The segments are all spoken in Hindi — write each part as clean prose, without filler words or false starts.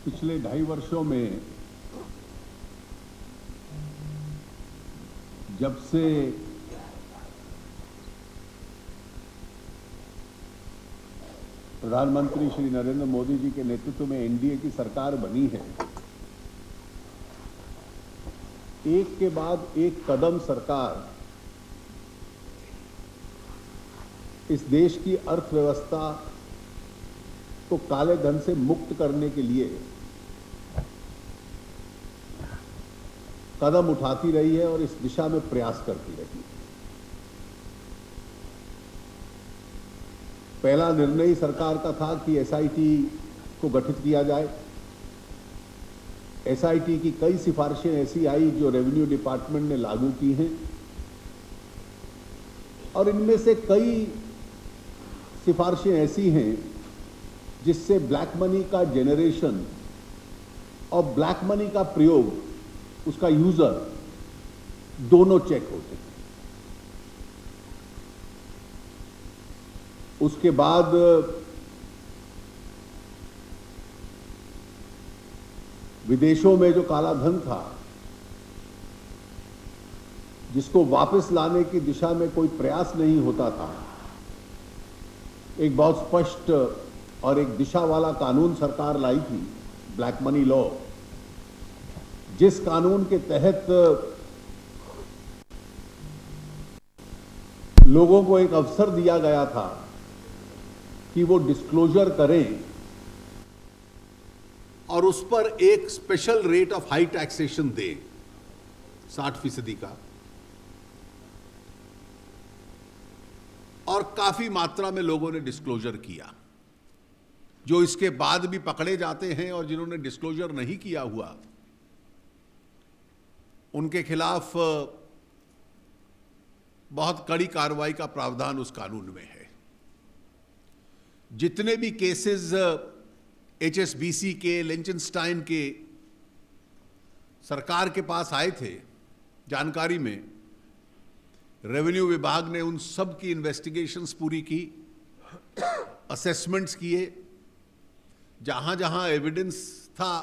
पिछले 2.5 वर्षों में जब से प्रधानमंत्री श्री नरेंद्र मोदी जी के नेतृत्व में एनडीए की सरकार बनी है, एक के बाद एक कदम सरकार इस देश की अर्थव्यवस्था को काले धन से मुक्त करने के लिए कदम उठाती रही है और इस दिशा में प्रयास करती रही है। पहला निर्णय ही सरकार का था कि एसआईटी को गठित किया जाए। एसआईटी की कई सिफारिशें ऐसी आई जो रेवेन्यू डिपार्टमेंट ने लागू की हैं और इनमें से कई सिफारिशें ऐसी हैं जिससे ब्लैक मनी का जनरेशन और ब्लैक मनी का प्रयोग, उसका यूजर दोनों चेक होते हैं। उसके बाद विदेशों में जो काला धन था, जिसको वापस लाने की दिशा में कोई प्रयास नहीं होता था, एक बहुत स्पष्ट और एक दिशा वाला कानून सरकार लाई थी, ब्लैक मनी लॉ, जिस कानून के तहत लोगों को एक अवसर दिया गया था कि वो डिस्क्लोजर करें और उस पर एक special rate of high taxation दें 60% का, और काफी मात्रा में लोगों ने डिस्क्लोजर किया। जो इसके बाद भी पकड़े जाते हैं और जिन्होंने डिस्क्लोजर नहीं किया हुआ, उनके खिलाफ बहुत कड़ी कार्रवाई का प्रावधान उस कानून में है। जितने भी केसेस एचएसबीसी के, लिंचनस्टाइन के सरकार के पास आए थे जानकारी में, रेवेन्यू विभाग ने उन सब की इन्वेस्टिगेशंस पूरी की, असेसमेंट्स किए, जहां जहां एविडेंस था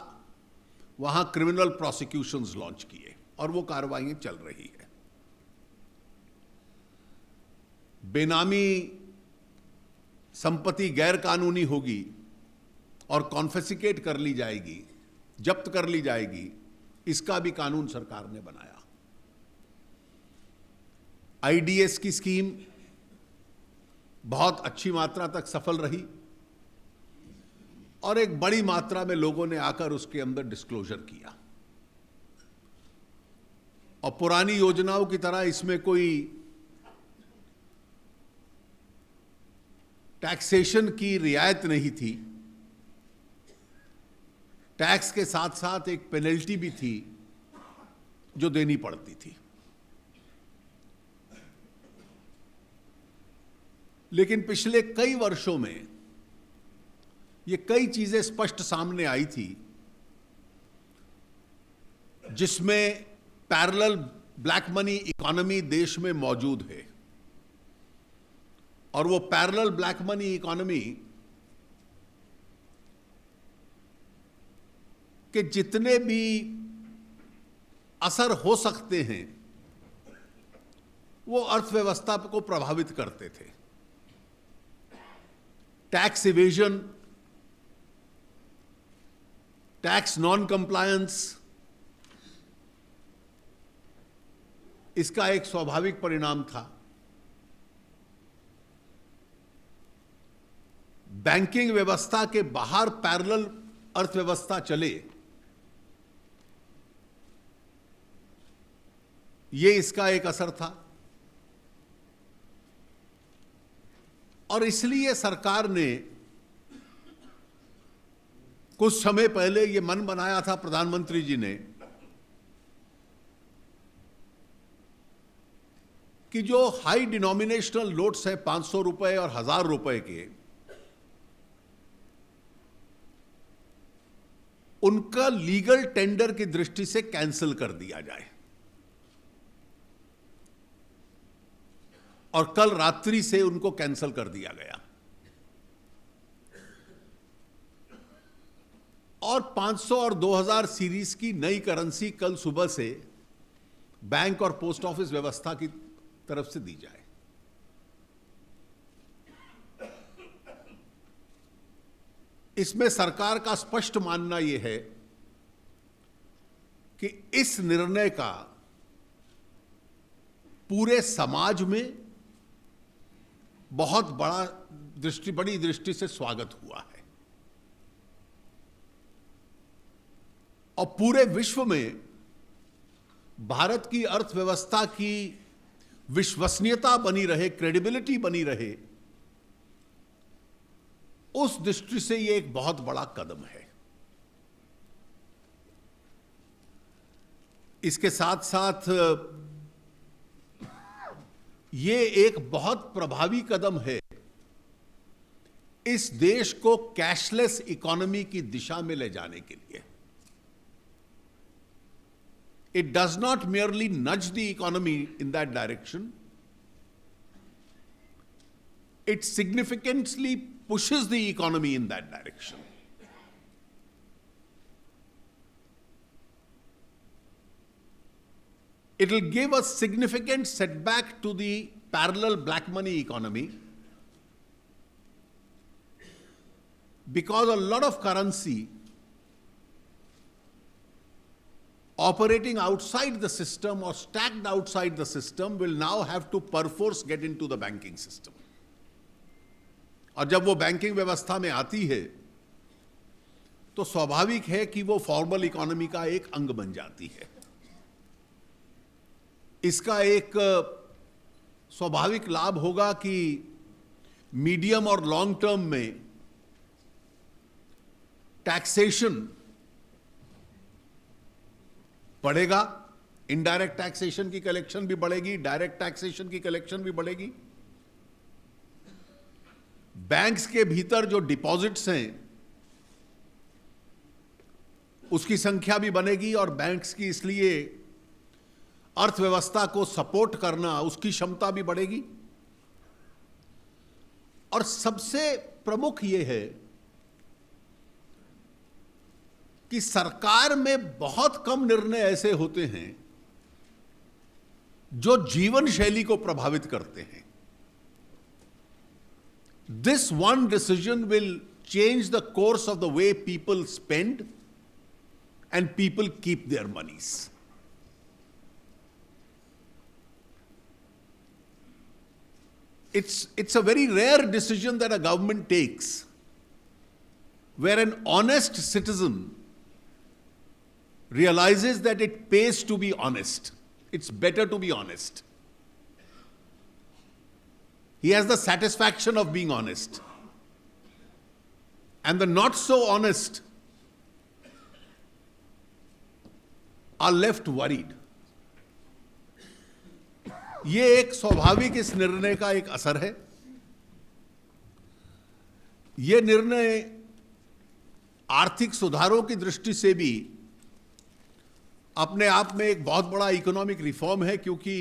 वहां क्रिमिनल प्रोसिक्यूशंस लॉन्च किए और वो कार्रवाई चल रही है। बेनामी संपत्ति गैर कानूनी होगी और कॉन्फिस्केट कर ली जाएगी, जब्त कर ली जाएगी, इसका भी कानून सरकार ने बनाया। आईडीएस की स्कीम बहुत अच्छी मात्रा तक सफल रही और एक बड़ी मात्रा में लोगों ने आकर उसके अंदर डिस्क्लोजर किया। और पुरानी योजनाओं की तरह इसमें कोई टैक्सेशन की रियायत नहीं थी, टैक्स के साथ साथ एक पेनल्टी भी थी जो देनी पड़ती थी। लेकिन पिछले कई वर्षों में ये कई चीजें स्पष्ट सामने आई थी जिसमें पैरेलल ब्लैक मनी इकोनॉमी देश में मौजूद है। और वो पैरेलल ब्लैक मनी इकोनॉमी के जितने भी असर हो सकते हैं वो अर्थव्यवस्था को प्रभावित करते थे। Tax evasion, tax non compliance, इसका एक स्वाभाविक परिणाम था। बैंकिंग व्यवस्था के बाहर पैरेलल अर्थव्यवस्था चले, ये इसका एक असर था। और इसलिए सरकार ने कुछ समय पहले ये मन बनाया था प्रधानमंत्री जी ने कि जो हाई डिनोमिनेशनल नोट्स हैं 500 रुपए और 1000 रुपए के, उनका लीगल टेंडर की दृष्टि से कैंसिल कर दिया जाए। और कल रात्रि से उनको कैंसिल कर दिया गया। और 500 और 2000 सीरीज की नई करेंसी कल सुबह से बैंक और पोस्ट ऑफिस व्यवस्था की तरफ से दी जाए। इसमें सरकार का स्पष्ट मानना यह है कि इस निर्णय का पूरे समाज में बहुत बड़ी दृष्टि से स्वागत हुआ है और पूरे विश्व में भारत की अर्थव्यवस्था की विश्वसनीयता बनी रहे, क्रेडिबिलिटी बनी रहे, उस दृष्टि से यह एक बहुत बड़ा कदम है। इसके साथ साथ यह एक बहुत प्रभावी कदम है इस देश को कैशलेस इकोनॉमी की दिशा में ले जाने के लिए। It does not merely nudge the economy in that direction, it significantly pushes the economy in that direction. It will give a significant setback to the parallel black money economy because a lot of currency operating outside the system or stacked outside the system will now have to perforce get into the banking system. और जब वो बैंकिंग व्यवस्था में आती है तो स्वाभाविक है कि वो फॉर्मल इकोनॉमी का एक अंग बन जाती है। इसका एक स्वाभाविक लाभ होगा कि मीडियम और लॉन्ग टर्म में टैक्सेशन बढ़ेगा, इनडायरेक्ट टैक्सेशन की कलेक्शन भी बढ़ेगी, डायरेक्ट टैक्सेशन की कलेक्शन भी बढ़ेगी। बैंक्स के भीतर जो डिपॉजिट्स हैं उसकी संख्या भी बनेगी और बैंक्स की इसलिए अर्थव्यवस्था को सपोर्ट करना, उसकी क्षमता भी बढ़ेगी। और सबसे प्रमुख यह है कि सरकार में बहुत कम निर्णय ऐसे होते हैं जो जीवन शैली को प्रभावित करते हैं। This one decision will change the course of the way people spend and people keep their monies. It's a very rare decision that a government takes where an honest citizen realizes that it pays to be honest. It's better to be honest. He has the satisfaction of being honest. And the not so honest are left worried. ये एक स्वाभाविक इस निर्णय का एक असर है। ये निर्णय आर्थिक सुधारों की दृष्टि से भी अपने आप में एक बहुत बड़ा इकोनॉमिक रिफॉर्म है, क्योंकि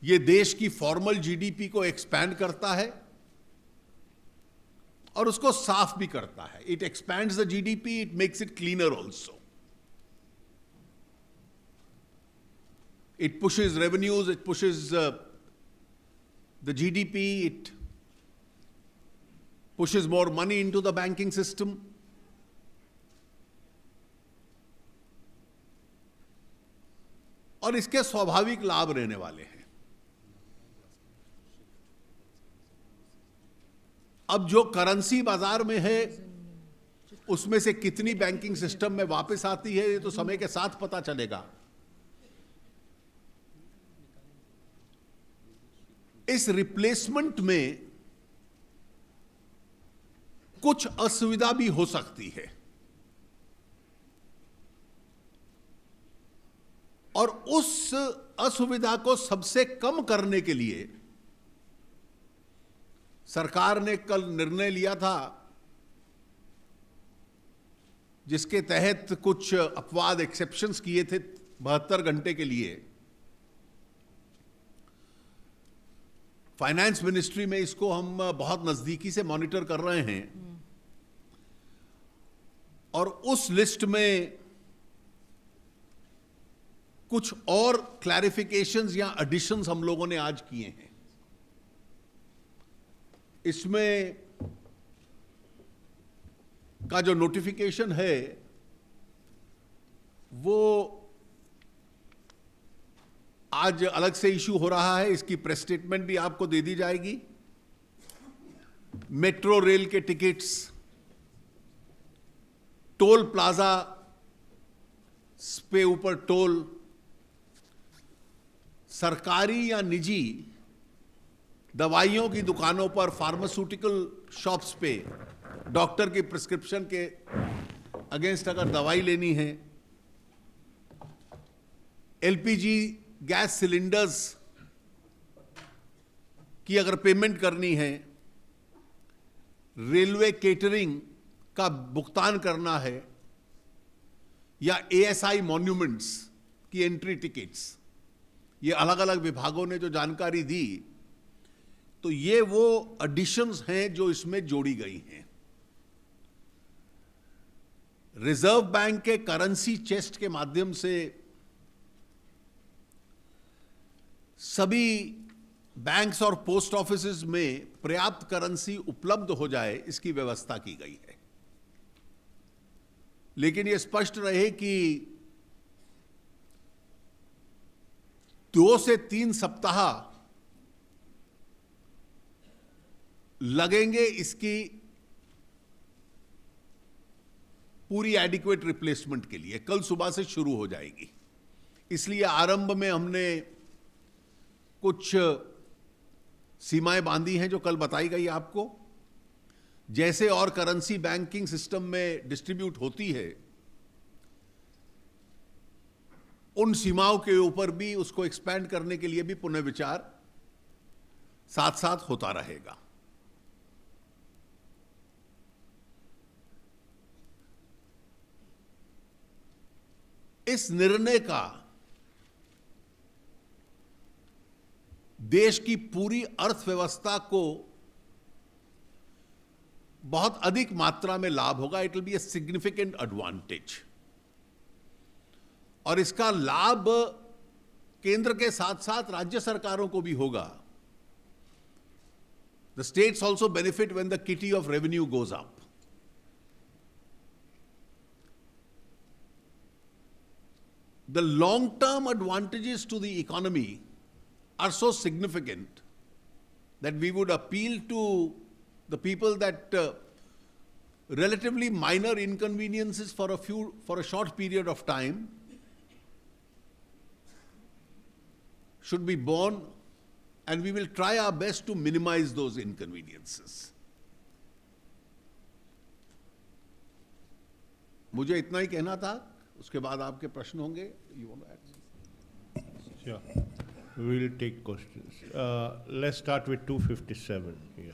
ये देश की फॉर्मल जीडीपी को एक्सपैंड करता है और उसको साफ भी करता है। It expands the GDP, it makes it cleaner also. It pushes revenues, it pushes the GDP, it pushes more money into the banking system. और इसके स्वाभाविक लाभ रहने वाले हैं। अब जो करेंसी बाजार में है उसमें से कितनी बैंकिंग सिस्टम में वापस आती है ये तो समय के साथ पता चलेगा। इस रिप्लेसमेंट में कुछ असुविधा भी हो सकती है और उस असुविधा को सबसे कम करने के लिए सरकार ने कल निर्णय लिया था, जिसके तहत कुछ अपवाद एक्सेप्शंस किए थे 72 घंटे के लिए। फाइनेंस मिनिस्ट्री में इसको हम बहुत नजदीकी से मॉनिटर कर रहे हैं और उस लिस्ट में कुछ और क्लैरिफिकेशंस या एडिशंस हम लोगों ने आज किए हैं। इसमें का जो नोटिफिकेशन है वो आज अलग से इशू हो रहा है, इसकी प्रेस स्टेटमेंट भी आपको दे दी जाएगी। मेट्रो रेल के टिकट्स, टोल प्लाजा पे ऊपर टोल, सरकारी या निजी दवाइयों की दुकानों पर, फार्मास्यूटिकल शॉप्स पे डॉक्टर की प्रिस्क्रिप्शन के अगेंस्ट अगर दवाई लेनी है, एलपीजी गैस सिलेंडर्स की अगर पेमेंट करनी है, रेलवे केटरिंग का भुगतान करना है, या एएसआई मॉन्यूमेंट्स की एंट्री टिकट्स, ये अलग अलग विभागों ने जो जानकारी दी, तो ये वो एडिशंस हैं जो इसमें जोड़ी गई हैं। रिजर्व बैंक के करेंसी चेस्ट के माध्यम से सभी बैंक्स और पोस्ट ऑफिसेज में पर्याप्त करेंसी उपलब्ध हो जाए, इसकी व्यवस्था की गई है। लेकिन यह स्पष्ट रहे कि 2 से 3 सप्ताह लगेंगे इसकी पूरी एडिक्वेट रिप्लेसमेंट के लिए। कल सुबह से शुरू हो जाएगी, इसलिए आरंभ में हमने कुछ सीमाएं बांधी हैं जो कल बताई गई आपको। जैसे और करेंसी बैंकिंग सिस्टम में डिस्ट्रीब्यूट होती है, उन सीमाओं के ऊपर भी उसको एक्सपैंड करने के लिए भी पुनर्विचार साथ साथ होता रहेगा। इस निर्णय का देश की पूरी अर्थव्यवस्था को बहुत अधिक मात्रा में लाभ होगा। It will be a significant advantage, और इसका लाभ केंद्र के साथ साथ राज्य सरकारों को भी होगा। The states also benefit when the kitty of revenue goes up. The long-term advantages to the economy are so significant that we would appeal to the people that relatively minor inconveniences for a short period of time should be borne, and we will try our best to minimize those inconveniences. मुझे इतना ही कहना था, उसके बाद आपके प्रश्न होंगे। You want to add? Sure. We will take questions. Let's start with 257 here.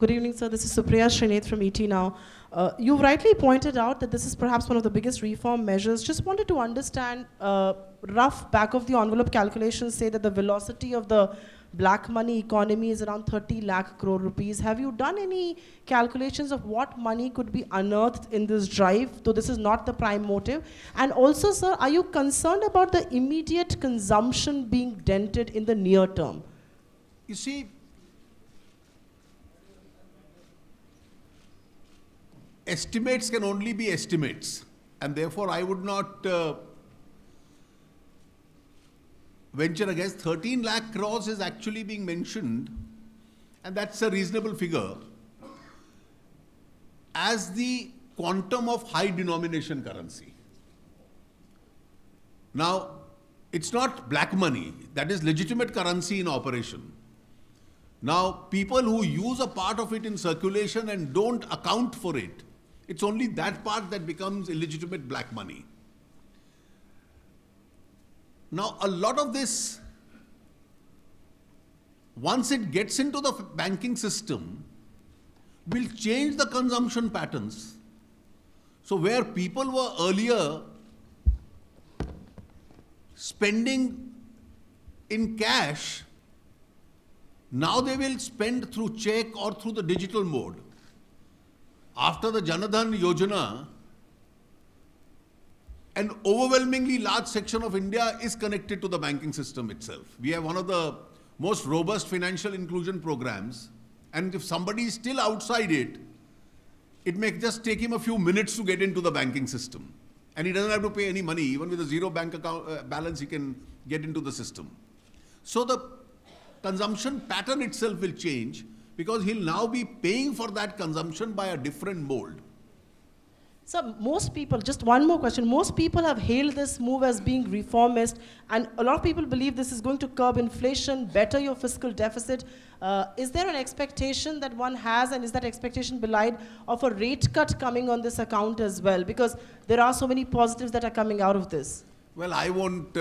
Good evening, sir. This is Supriya Srinath from ET Now. You rightly pointed out that this is perhaps one of the biggest reform measures. Just wanted to understand, rough back of the envelope calculations say that the velocity of the black money economy is around 30 lakh crore rupees. Have you done any calculations of what money could be unearthed in this drive, though this is not the prime motive? And also, sir, are you concerned about the immediate consumption being dented in the near term? You see, estimates can only be estimates, and therefore I would not venture against. 13 lakh crores is actually being mentioned, and that's a reasonable figure, as the quantum of high denomination currency. Now, it's not black money, that is legitimate currency in operation. Now, people who use a part of it in circulation and don't account for it, it's only that part that becomes illegitimate black money. Now, a lot of this, once it gets into the banking system, will change the consumption patterns. So where people were earlier spending in cash Now they will spend through check or through the digital mode. After the Janadhan Yojana, an overwhelmingly large section of India is connected to the banking system itself. We have one of the most robust financial inclusion programs, and if somebody is still outside it, it may just take him a few minutes to get into the banking system. And he doesn't have to pay any money. Even with a zero bank account balance, he can get into the system. So the consumption pattern itself will change because he'll now be paying for that consumption by a different mold. So most people, just one more question, most people have hailed this move as being reformist, and a lot of people believe this is going to curb inflation, better your fiscal deficit. Is there an expectation that one has, and is that expectation belied, of a rate cut coming on this account as well? Because there are so many positives that are coming out of this. Well, I won't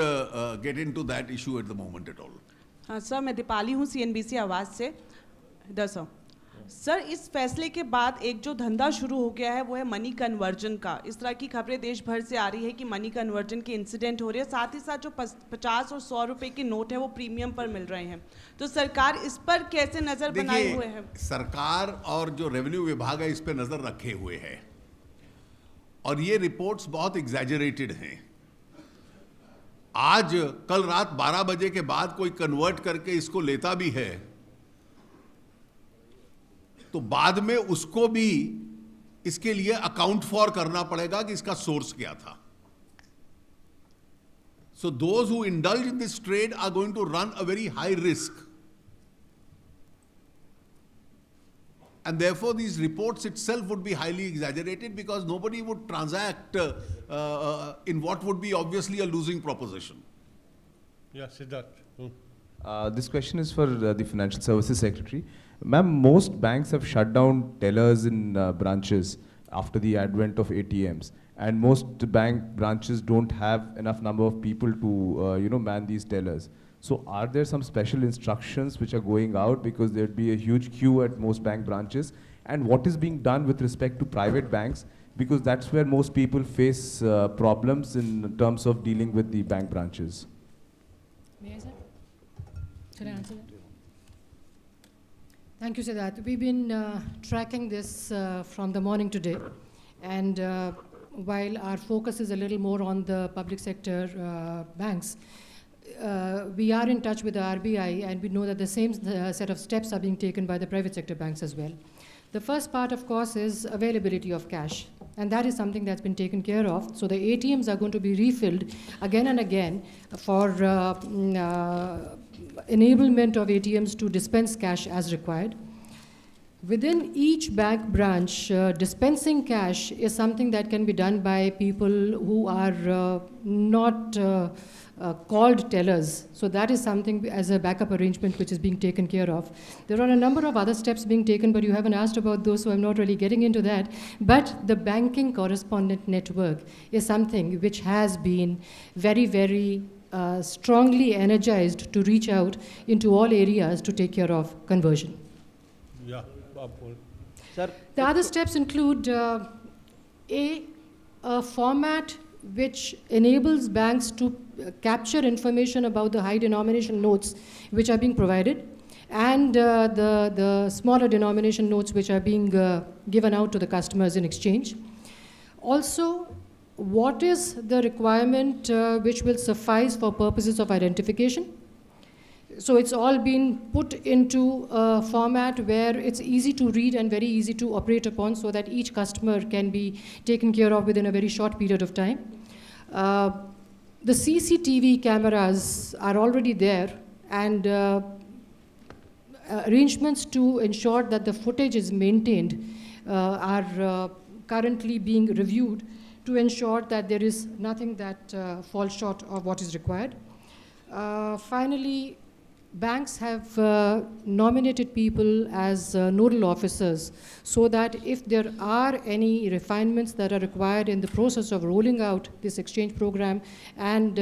get into that issue at the moment at all. हाँ सर, मैं दीपाली हूँ CNBC आवाज़ से। इधर सर, इस फैसले के बाद एक जो धंधा शुरू हो गया है वो है मनी कन्वर्जन का। इस तरह की खबरें देश भर से आ रही है कि मनी कन्वर्जन के इंसिडेंट हो रहे हैं, साथ ही साथ जो 50 और 100 रुपए के नोट है वो प्रीमियम पर मिल रहे हैं। तो सरकार इस पर कैसे नजर बनाए हुए है? सरकार और जो रेवेन्यू विभाग है इस पे नजर रखे हुए है, और ये रिपोर्ट्स बहुत एग्जैजरेटेड हैं। आज कल रात 12 बजे के बाद कोई कन्वर्ट करके इसको लेता भी है तो बाद में उसको भी इसके लिए अकाउंट फॉर करना पड़ेगा कि इसका सोर्स क्या था। So those who indulge in this trade are going to run a very high risk. And therefore these reports itself would be highly exaggerated because nobody would transact in what would be obviously a losing proposition. Yeah, Siddharth. This question is for the Financial Services Secretary. Ma'am, most banks have shut down tellers in branches after the advent of ATMs, and most bank branches don't have enough number of people to man these tellers. So are there some special instructions which are going out, because there'd be a huge queue at most bank branches? And what is being done with respect to private banks, because that's where most people face problems in terms of dealing with the bank branches? May I, sir? Should I answer that? Thank you, Siddharth. We've been tracking this from the morning today, and while our focus is a little more on the public sector banks, we are in touch with the RBI, and we know that the same set of steps are being taken by the private sector banks as well. The first part, of course, is availability of cash, and that is something that's been taken care of. So the ATMs are going to be refilled again and again for enablement of ATMs to dispense cash as required. Within each bank branch, dispensing cash is something that can be done by people who are not called tellers. So that is something as a backup arrangement which is being taken care of. There are a number of other steps being taken, but you haven't asked about those, so I'm not really getting into that. But the banking correspondent network is something which has been very, very strongly energized to reach out into all areas to take care of conversion. Yeah, Babu. Sir, The other steps include a format which enables banks to capture information about the high denomination notes which are being provided, and the smaller denomination notes which are being given out to the customers in exchange. Also, what is the requirement which will suffice for purposes of identification? So it's all been put into a format where it's easy to read and very easy to operate upon, so that each customer can be taken care of within a very short period of time. The CCTV cameras are already there, and arrangements to ensure that the footage is maintained are currently being reviewed to ensure that there is nothing that falls short of what is required. Finally, banks have nominated people as nodal officers, so that if there are any refinements that are required in the process of rolling out this exchange program and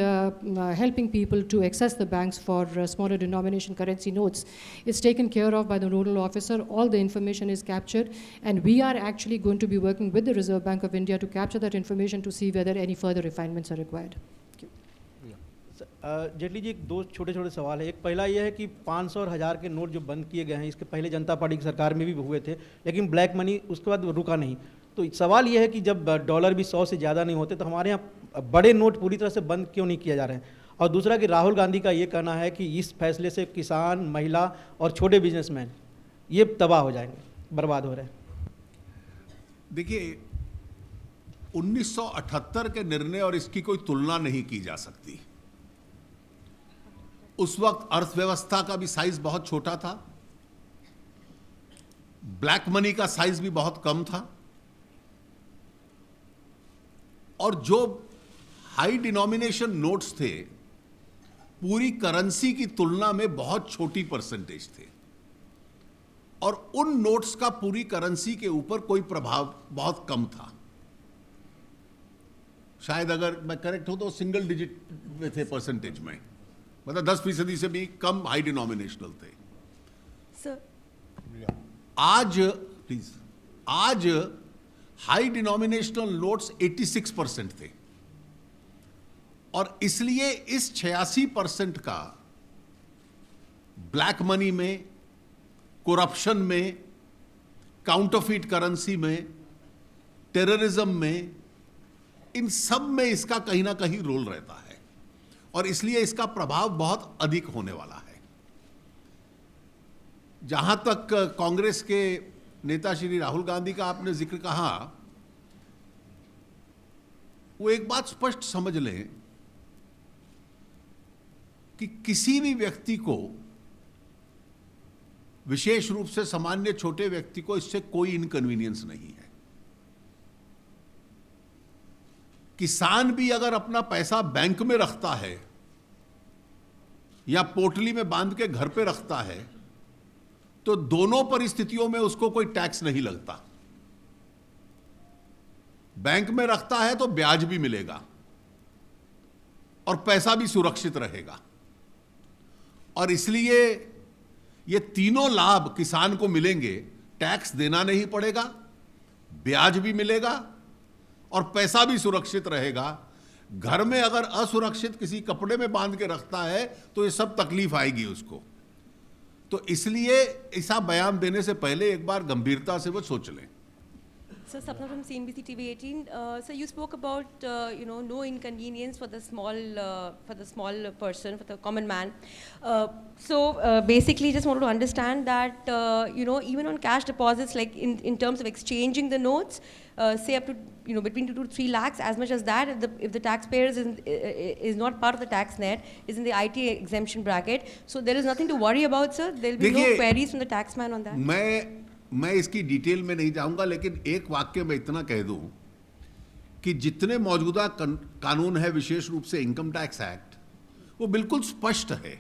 helping people to access the banks for smaller denomination currency notes, it's taken care of by the nodal officer. All the information is captured, and we are actually going to be working with the Reserve Bank of India to capture that information to see whether any further refinements are required. Thank you. Jaitley ji, एक दो छोटे छोटे सवाल है। एक पहला ये है कि 500 और 1000 के नोट जो बंद किए गए हैं, इसके पहले जनता पार्टी की सरकार में भी हुए थे, लेकिन ब्लैक मनी उसके बाद रुका नहीं। तो सवाल ये है कि जब डॉलर भी 100 से ज़्यादा नहीं होते तो हमारे यहाँ बड़े नोट पूरी तरह से बंद क्यों नहीं किया जा रहे हैं? और दूसरा कि राहुल गांधी का ये कहना है कि इस फैसले से किसान, महिला और छोटे बिजनेसमैन ये तबाह हो जाएंगे, बर्बाद हो रहे हैं। देखिए, 1978 के निर्णय और इसकी कोई तुलना नहीं की जा सकती। उस वक्त अर्थव्यवस्था का भी साइज बहुत छोटा था, ब्लैक मनी का साइज भी बहुत कम था, और जो हाई डिनोमिनेशन नोट्स थे पूरी करेंसी की तुलना में बहुत छोटी परसेंटेज थे, और उन नोट्स का पूरी करेंसी के ऊपर कोई प्रभाव बहुत कम था। शायद अगर मैं करेक्ट हूं तो सिंगल डिजिट में थे परसेंटेज में, मतलब 10% से भी कम हाई डिनोमिनेशनल थे। सर आज प्लीज, आज हाई डिनोमिनेशनल नोट्स 86% थे, और इसलिए इस 86% का ब्लैक मनी में, करप्शन में, काउंटरफीट करेंसी में, टेररिज्म में, इन सब में इसका कहीं ना कहीं रोल रहता है, और इसलिए इसका प्रभाव बहुत अधिक होने वाला है। जहां तक कांग्रेस के नेता श्री राहुल गांधी का आपने जिक्र कहा, वो एक बात स्पष्ट समझ लें कि किसी भी व्यक्ति को, विशेष रूप से सामान्य छोटे व्यक्ति को, इससे कोई इनकन्वीनियंस नहीं है। किसान भी अगर अपना पैसा बैंक में रखता है या पोटली में बांध के घर पे रखता है तो दोनों परिस्थितियों में उसको कोई टैक्स नहीं लगता। बैंक में रखता है तो ब्याज भी मिलेगा और पैसा भी सुरक्षित रहेगा, और इसलिए ये तीनों लाभ किसान को मिलेंगे। टैक्स देना नहीं पड़ेगा, ब्याज भी मिलेगा और पैसा भी सुरक्षित रहेगा। घर में अगर असुरक्षित किसी कपड़े में बांध के रखता है तो ये सब तकलीफ आएगी उसको। तो इसलिए ऐसा बयान देने से पहले एक बार गंभीरता से वो सोच लें। So Sapna from CNBC TV 18. So you spoke about no inconvenience for the small person, for the common man. So basically, just wanted to understand that even on cash deposits, like in terms of exchanging the notes, say up to between 2 to 3 lakhs, as much as that, if the taxpayers is not part of the tax net, is in the IT exemption bracket, so there is nothing to worry about, sir. There will be no queries from the taxman on that. मैं इसकी डिटेल में नहीं जाऊंगा, लेकिन एक वाक्य में इतना कह दूं कि जितने मौजूदा कानून है, विशेष रूप से इनकम टैक्स एक्ट, वो बिल्कुल स्पष्ट है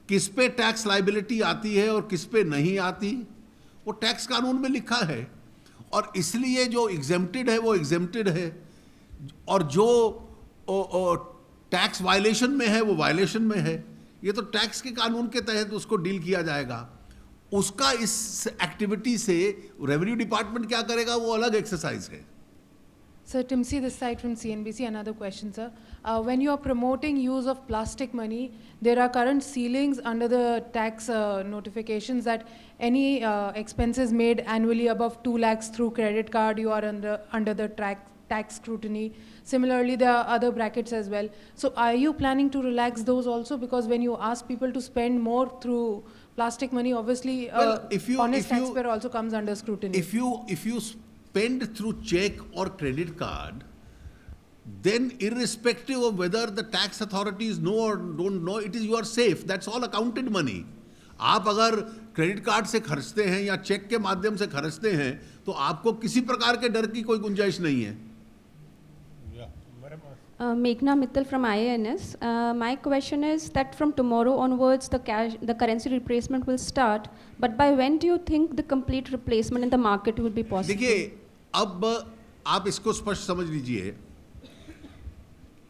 किस पे टैक्स लायबिलिटी आती है और किस पे नहीं आती, वो टैक्स कानून में लिखा है। और इसलिए जो एग्जेम्प्टेड है वो एग्जेम्प्टेड है, और जो टैक्स वायलेशन में है वो वायलेशन में है। ये तो टैक्स के कानून के तहत उसको डील किया जाएगा। उसका इस एक्टिविटी से रेवेन्यू डिपार्टमेंट क्या करेगा वो अलग एक्सरसाइज है। Sir, Timsi this side from CNBC. Another question, sir. When you are promoting use of plastic money, there are current ceilings under the tax notifications that any expenses made annually above 2 lakhs through credit card, you are under the tax scrutiny. Similarly, there are other brackets as well. So are you planning to relax those also? Because when you ask people to spend more through plastic money, obviously honest taxpayer also comes under scrutiny. If you spend through check or credit card, then irrespective of whether the tax authorities know or don't know, it is you are safe. That's all accounted money. आप अगर क्रेडिट कार्ड से खर्चते हैं या चेक के माध्यम से खर्चते हैं तो आपको किसी प्रकार के डर की कोई गुंजाइश नहीं है। Meghna Mittal from IANS. My question is that from tomorrow onwards, the currency replacement will start. But by when do you think the complete replacement in the market will be possible? देखिए, अब आप इसको स्पष्ट समझ लीजिए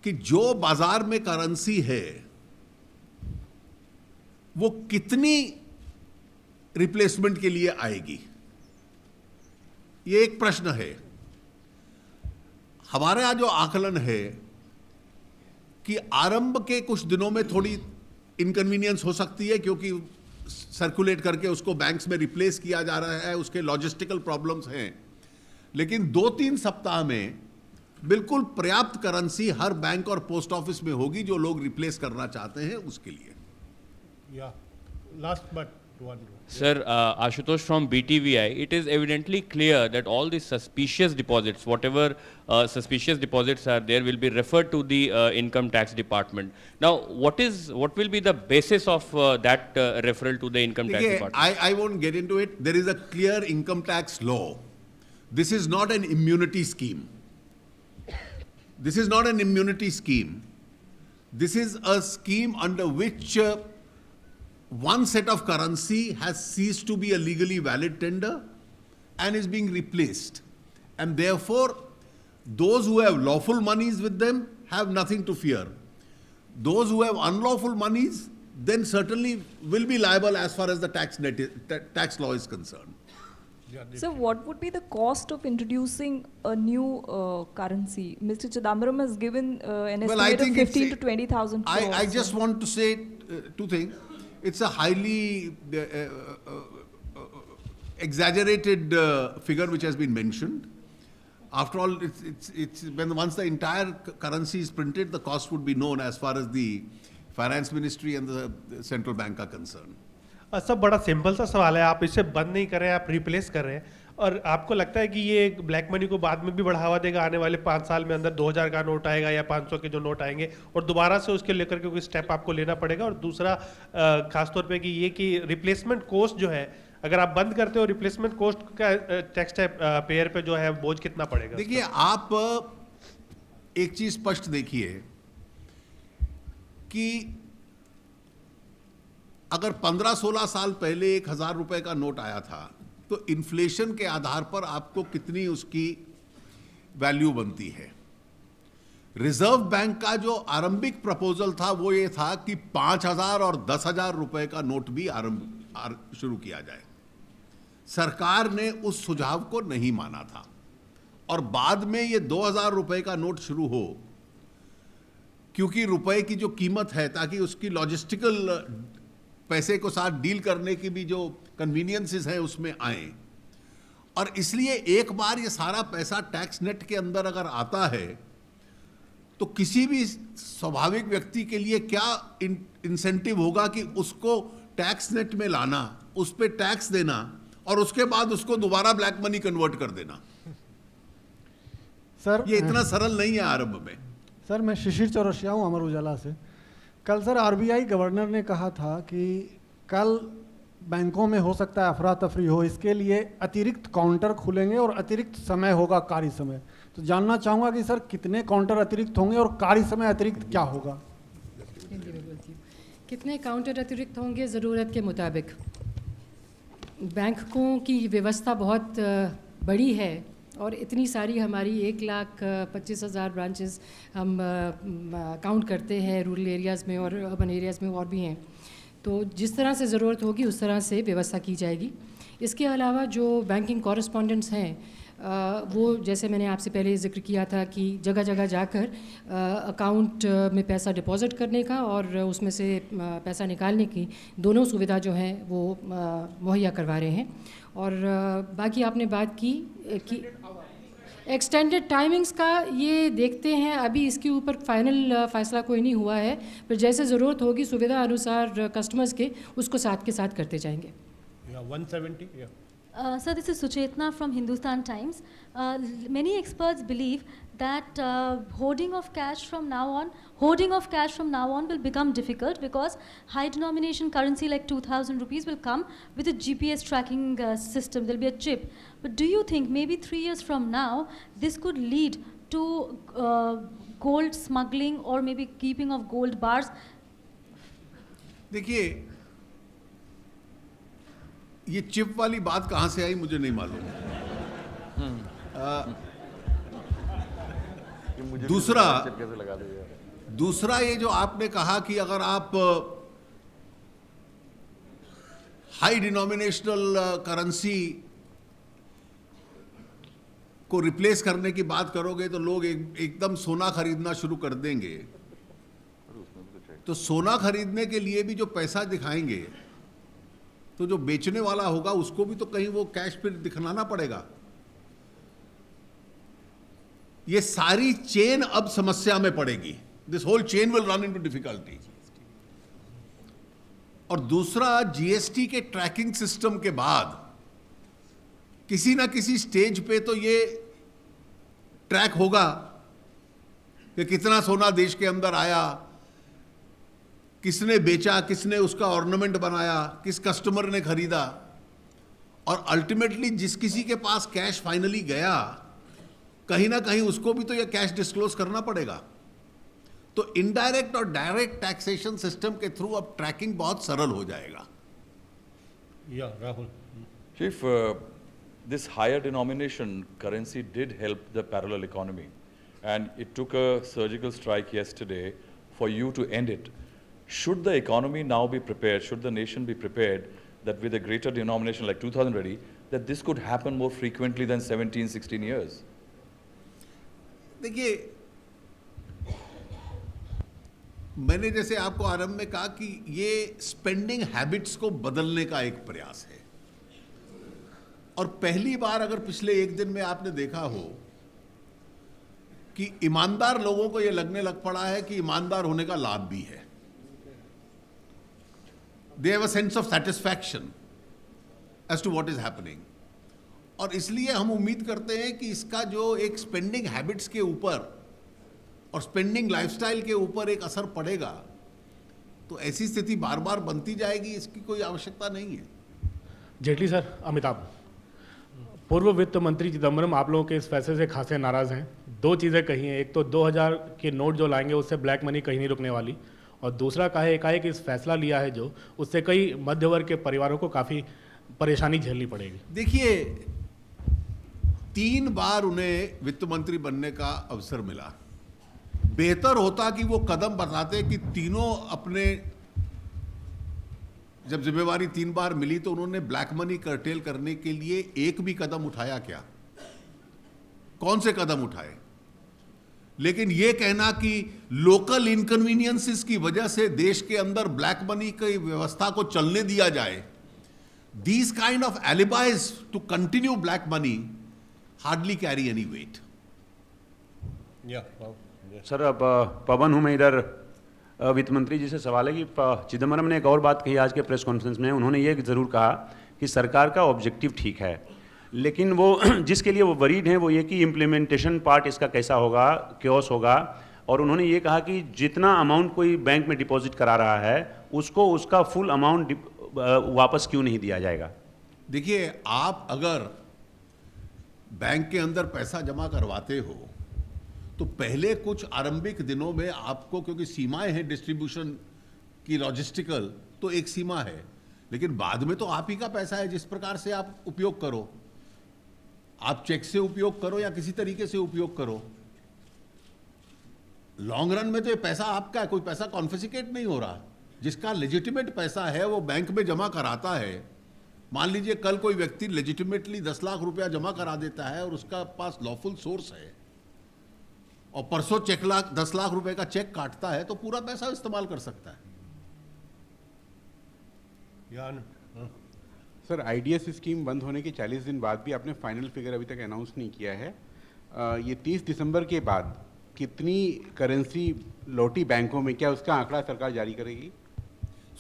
कि जो बाजार में करेंसी है वो कितनी रिप्लेसमेंट के लिए आएगी, ये एक प्रश्न है। हमारे यहाँ जो आकलन है कि आरंभ के कुछ दिनों में थोड़ी इनकन्वीनियंस हो सकती है, क्योंकि सर्कुलेट करके उसको बैंक्स में रिप्लेस किया जा रहा है, उसके लॉजिस्टिकल प्रॉब्लम्स हैं, लेकिन 2-3 सप्ताह में बिल्कुल पर्याप्त करेंसी हर बैंक और पोस्ट ऑफिस में होगी जो लोग रिप्लेस करना चाहते हैं उसके लिए। Yeah, last but one. Sir, Ashutosh from BTVI, it is evidently clear that all these suspicious deposits, whatever suspicious deposits are there, will be referred to the income tax department. Now, what will be the basis of that referral to the income tax department? I won't get into it. There is a clear income tax law. This is not an immunity scheme. This is not an immunity scheme. This is a scheme under which one set of currency has ceased to be a legally valid tender and is being replaced. And therefore, those who have lawful monies with them have nothing to fear. Those who have unlawful monies then certainly will be liable as far as the tax law is concerned. So what would be the cost of introducing a new currency? Mr. Chidambaram has given an estimate of 15 to 20,000 crores. I just want to say two things. It's a highly exaggerated figure which has been mentioned. After all, once the entire currency is printed, the cost would be known as far as the finance ministry and the central bank are concerned. सब बड़ा सिंपल सा सवाल है, आप इसे बंद नहीं कर रहे हैं, आप रिप्लेस कर रहे हैं, और आपको लगता है कि ये ब्लैक मनी को बाद में भी बढ़ावा देगा? आने वाले 5 साल में अंदर 2000 का नोट आएगा या 500 के जो नोट आएंगे और दोबारा से उसके लेकर के कोई स्टेप आपको लेना पड़ेगा? और दूसरा खासतौर पे कि ये कि रिप्लेसमेंट कॉस्ट जो है, अगर आप बंद करते हो रिप्लेसमेंट कॉस्ट का टैक्स पेयर पे जो है बोझ कितना पड़ेगा? देखिए, आप एक चीज स्पष्ट देखिए कि अगर 15-16 साल पहले 1000 रुपए का नोट आया था तो इन्फ्लेशन के आधार पर आपको कितनी उसकी वैल्यू बनती है। रिजर्व बैंक का जो आरंभिक प्रपोजल था वो ये था कि 5000 और 10,000 रुपए का नोट भी शुरू किया जाए। सरकार ने उस सुझाव को नहीं माना था और बाद में ये 2000 रुपए का नोट शुरू हो, क्योंकि रुपए की जो कीमत है, ताकि उसकी लॉजिस्टिकल पैसे को साथ डील करने की भी जो कन्वीनियंसेस हैं उसमें आए, और इसलिए एक बार ये सारा पैसा टैक्स नेट के अंदर अगर आता है तो किसी भी स्वाभाविक व्यक्ति के लिए क्या इंसेंटिव होगा कि उसको टैक्स नेट में लाना, उस पर टैक्स देना और उसके बाद उसको दोबारा ब्लैक मनी कन्वर्ट कर देना। सर, ये इतना सरल नहीं है आरंभ में। सर, मैं शिशिर चौरसिया हूँ अमर उजाला से। कल सर आरबीआई गवर्नर ने कहा था कि कल बैंकों में हो सकता है अफरा तफरी हो, इसके लिए अतिरिक्त काउंटर खुलेंगे और अतिरिक्त समय होगा, कार्य समय। तो जानना चाहूँगा कि सर कितने काउंटर अतिरिक्त होंगे और कार्य समय अतिरिक्त क्या होगा? कितने काउंटर अतिरिक्त होंगे ज़रूरत के मुताबिक। बैंकों की व्यवस्था बहुत बड़ी है और इतनी सारी हमारी 1,25,000 ब्रांचेस हम काउंट करते हैं रूरल एरियाज़ में और अर्बन एरियाज़ में और भी हैं। तो जिस तरह से ज़रूरत होगी उस तरह से व्यवस्था की जाएगी। इसके अलावा जो बैंकिंग कॉरेस्पॉन्डेंट्स हैं वो, जैसे मैंने आपसे पहले जिक्र किया था कि जगह जगह जाकर अकाउंट में पैसा डिपॉजिट करने का और उसमें से पैसा निकालने की दोनों सुविधा जो है वो मुहैया करवा रहे हैं। और बाकी आपने बात की कि एक्सटेंडेड टाइमिंग्स का, ये देखते हैं, अभी इसके ऊपर फाइनल फ़ैसला कोई नहीं हुआ है, पर जैसे ज़रूरत होगी सुविधा अनुसार कस्टमर्स के उसको साथ के साथ करते जाएंगे। 170, yeah. Sir, this is Suchetna from Hindustan Times. Many experts believe that hoarding of cash from now on will become difficult because high denomination currency like 2,000 rupees will come with a GPS tracking system. There will be a chip. But do you think maybe 3 years from now this could lead to gold smuggling or maybe keeping of gold bars? देखिए, ये चिप वाली बात कहाँ से आई मुझे नहीं मालूम। दूसरा ये जो आपने कहा कि अगर आप हाई डिनोमिनेशनल करेंसी को रिप्लेस करने की बात करोगे तो लोग एकदम सोना खरीदना शुरू कर देंगे। तो सोना खरीदने के लिए भी जो पैसा दिखाएंगे, तो जो बेचने वाला होगा उसको भी तो कहीं वो कैश फिर दिखलाना पड़ेगा। ये सारी चेन अब समस्या में पड़ेगी। This whole chain will run into difficulty. और दूसरा, जीएसटी के ट्रैकिंग सिस्टम के बाद किसी ना किसी स्टेज पे तो ये ट्रैक होगा कि कितना सोना देश के अंदर आया, किसने बेचा, किसने उसका ऑर्नामेंट बनाया, किस कस्टमर ने खरीदा, और अल्टीमेटली जिस किसी के पास कैश फाइनली गया, कहीं ना कहीं उसको भी तो ये कैश डिस्क्लोज करना पड़ेगा। तो इनडायरेक्ट और डायरेक्ट टैक्सेशन सिस्टम के थ्रू अब ट्रैकिंग बहुत सरल हो जाएगा। या Rahul. Chief, this higher denomination currency did help the parallel economy, and it took a surgical strike yesterday for you to end it. Should the economy now be prepared, should the nation be prepared that with a greater denomination like 2000 ready, that this could happen more frequently than 17, 16 years? देखिए, मैंने जैसे आपको आरंभ में कहा कि ये स्पेंडिंग हैबिट्स को बदलने का एक प्रयास है। और पहली बार अगर पिछले एक दिन में आपने देखा हो कि ईमानदार लोगों को यह लगने लग पड़ा है कि ईमानदार होने का लाभ भी है। They have a sense of satisfaction as to what is happening. और इसलिए हम उम्मीद करते हैं कि इसका जो एक स्पेंडिंग हैबिट्स के ऊपर और स्पेंडिंग लाइफस्टाइल के ऊपर एक असर पड़ेगा, तो ऐसी स्थिति बार बार बनती जाएगी, इसकी कोई आवश्यकता नहीं है। जेटली सर, अमिताभ। पूर्व वित्त मंत्री चिदम्बरम आप लोगों के इस फैसले से खासे नाराज हैं। दो चीज़ें कही हैं, एक तो 2000 के नोट जो लाएंगे उससे ब्लैक मनी कहीं नहीं रुकने वाली, और दूसरा कहा है एकाएक इस फैसला लिया है जो उससे कई मध्य वर्ग के परिवारों को काफ़ी परेशानी झेलनी पड़ेगी। देखिए, 3 बार उन्हें वित्त मंत्री बनने का अवसर मिला। बेहतर होता कि वो कदम बताते कि तीनों अपने, जब जिम्मेवारी 3 बार मिली तो उन्होंने ब्लैक मनी कर्टेल करने के लिए एक भी कदम उठाया क्या? कौन से कदम उठाए? लेकिन यह कहना कि लोकल इनकन्वीनियंसेस की वजह से देश के अंदर ब्लैक मनी की व्यवस्था को चलने दिया जाए, these kind of alibis to continue black money hardly carry any weight. Sir, अब पवन हूं मैं इधर। वित्त मंत्री जी से सवाल है कि चिदम्बरम ने एक और बात कही आज के प्रेस कॉन्फ्रेंस में। उन्होंने ये ज़रूर कहा कि सरकार का ऑब्जेक्टिव ठीक है, लेकिन वो जिसके लिए वो वरीड हैं वो ये कि इम्प्लीमेंटेशन पार्ट इसका कैसा होगा, क्योस होगा। और उन्होंने ये कहा कि जितना अमाउंट कोई बैंक में डिपॉजिट करा रहा है उसको उसका फुल अमाउंट वापस क्यों नहीं दिया जाएगा? देखिए, आप अगर बैंक के अंदर पैसा जमा करवाते हो तो पहले कुछ आरंभिक दिनों में आपको, क्योंकि सीमाएं हैं डिस्ट्रीब्यूशन की, लॉजिस्टिकल, तो एक सीमा है, लेकिन बाद में तो आप ही का पैसा है। जिस प्रकार से आप उपयोग करो, आप चेक से उपयोग करो या किसी तरीके से उपयोग करो, लॉन्ग रन में तो ये पैसा आपका है, कोई पैसा कॉन्फिस्केट नहीं हो रहा। जिसका लेजिटिमेट पैसा है वो बैंक में जमा कराता है। मान लीजिए कल कोई व्यक्ति लेजिटिमेटली 10 लाख रुपया जमा करा देता है और उसका पास लॉफुल सोर्स है, और परसों 10 लाख रुपए का चेक काटता है, तो पूरा पैसा इस्तेमाल कर सकता है। सर, आईडीएस स्कीम बंद होने के 40 दिन बाद भी आपने फाइनल फिगर अभी तक अनाउंस नहीं किया है। ये 30 दिसंबर के बाद कितनी करेंसी लौटी बैंकों में, क्या उसका आंकड़ा सरकार जारी करेगी?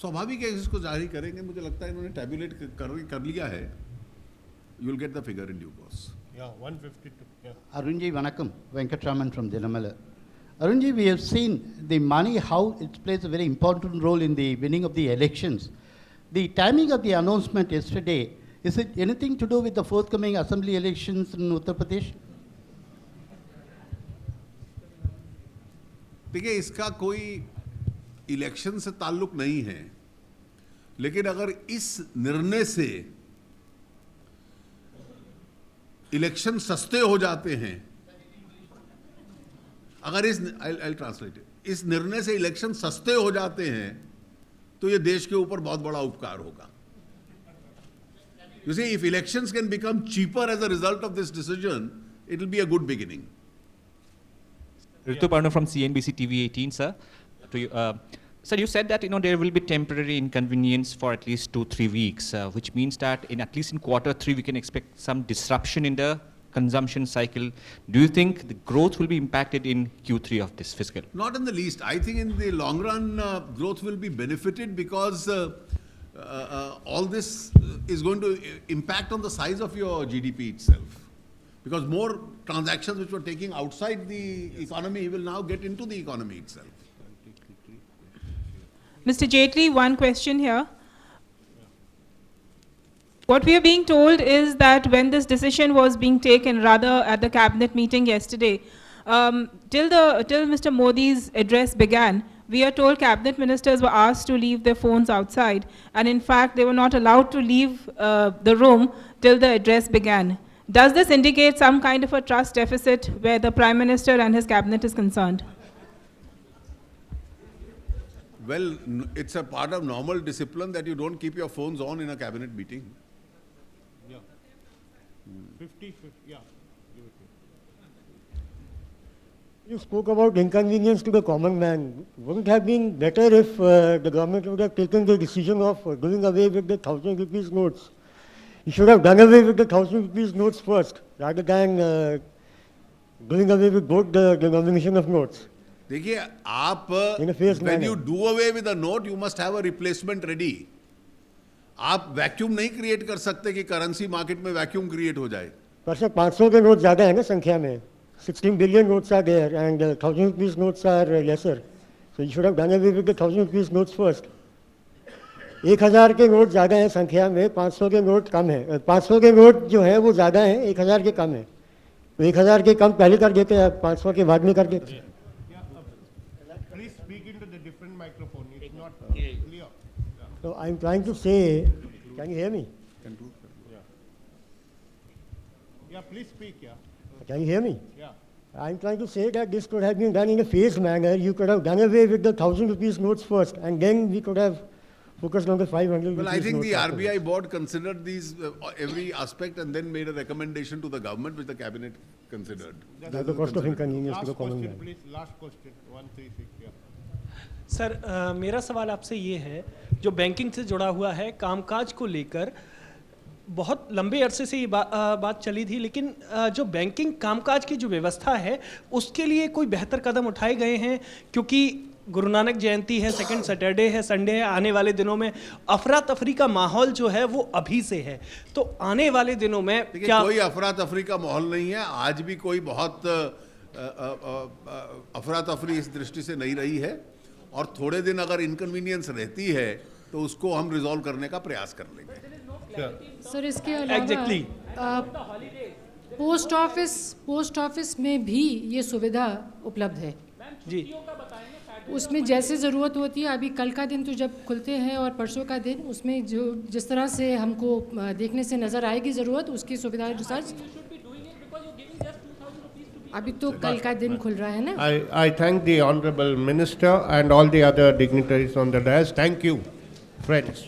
स्वाभाविक है इसको जारी करेंगे। मुझे लगता है इन्होंने टैबुलेट कर लिया है। You will get the figure in due course. Yeah, 152. Yeah. Arunji Vanakkam, Venkatraman from Dinamala. Arunji, we have seen the money, how it plays a very important role in the winning of the elections. The timing of the announcement yesterday, is it anything to do with the forthcoming assembly elections in Uttar Pradesh? देखिए, इसका कोई इलेक्शन से ताल्लुक नहीं है, लेकिन अगर इस निर्णय से इलेक्शन सस्ते हो जाते हैं, अगर इस निर्णय से इलेक्शन सस्ते हो जाते हैं तो ये देश के ऊपर बहुत बड़ा उपकार होगा। You see, if elections can become cheaper as a result of this decision, it will be a good beginning. Ritu Parno from CNBC TV 18, sir. To you, Sir, you said that there will be temporary inconvenience for at least 2-3 weeks, which means that at least in Q3 we can expect some disruption in the consumption cycle. Do you think the growth will be impacted in Q3 of this fiscal? Not in the least. I think in the long run, growth will be benefited because all this is going to impact on the size of your GDP itself. Because more transactions which were taking outside the economy will now get into the economy itself. Mr. Jaitley, one question here. What we are being told is that when this decision was being taken, rather at the cabinet meeting yesterday, till Mr. Modi's address began, we are told cabinet ministers were asked to leave their phones outside, and in fact they were not allowed to leave the room till the address began. Does this indicate some kind of a trust deficit where the Prime Minister and his cabinet is concerned? Well, it's a part of normal discipline that you don't keep your phones on in a cabinet meeting. Yeah. 50, yeah. You spoke about inconvenience to the common man. Wouldn't it have been better if the government would have taken the decision of doing away with the 1,000 rupees notes? You should have done away with the 1,000 rupees notes first, rather than doing away with both the denomination of notes. देखिए आप when you do away with a note, you must have a replacement ready. आप वैक्यूम नहीं क्रिएट कर सकते कि करेंसी मार्केट में वैक्यूम क्रिएट हो जाए. पर सर 500 के नोट ज्यादा है ना संख्या में. 16 billion notes are there and 1,000 rupees notes are lesser. So you should have done away with the 1,000 rupees notes first. 1,000 के नोट ज्यादा है संख्या में, 500 के नोट कम है. 500 के नोट जो है वो ज्यादा है, 1,000 के कम है. तो 1,000 के कम पहले कर देते हैं, 500 के बाद में कर देते. Please speak into the different microphone. It's not clear. So I'm trying to say, can you hear me? Yeah, please speak. Yeah. Can you hear me? Yeah. I'm trying to say that this could have been done in a phased manner. You could have done away with the 1,000 rupees notes first, and then we could have focused on the 500 Well, I rupees think notes the after RBI board considered these every aspect and then made a recommendation to the government, which the cabinet considered. That's the cost of inconvenience to the Last common question, man. please. Last question. 136. Yeah. Sir मेरा सवाल आपसे ये है, जो बैंकिंग से जुड़ा हुआ है, कामकाज को लेकर बहुत लंबे अरसे से ये बात चली थी, लेकिन जो बैंकिंग कामकाज की जो व्यवस्था है उसके लिए कोई बेहतर कदम उठाए गए हैं? क्योंकि गुरु नानक जयंती है, सेकंड सैटरडे है, संडे है, आने वाले दिनों में अफरा तफरी का माहौल जो है वो अभी से है, तो आने वाले दिनों में क्या कोई अफरा तफरी का माहौल नहीं है. आज भी कोई बहुत अफरा तफरी इस दृष्टि से नहीं रही है, और थोड़े दिन अगर इनकन्वीनियंस रहती है तो उसको हम रिजॉल्व करने का प्रयास कर लेंगे. सर इसके अलावा पोस्ट ऑफिस में भी ये सुविधा उपलब्ध है जी. उसमें जैसे ज़रूरत होती है. अभी कल का दिन तो जब खुलते हैं और परसों का दिन, उसमें जो जिस तरह से हमको देखने से नज़र आएगी ज़रूरत, उसकी सुविधा रिसर्च अभी तो कल का दिन खुल रहा है ना. I thank the Honorable Minister and all the other dignitaries on the dais. Thank you, friends.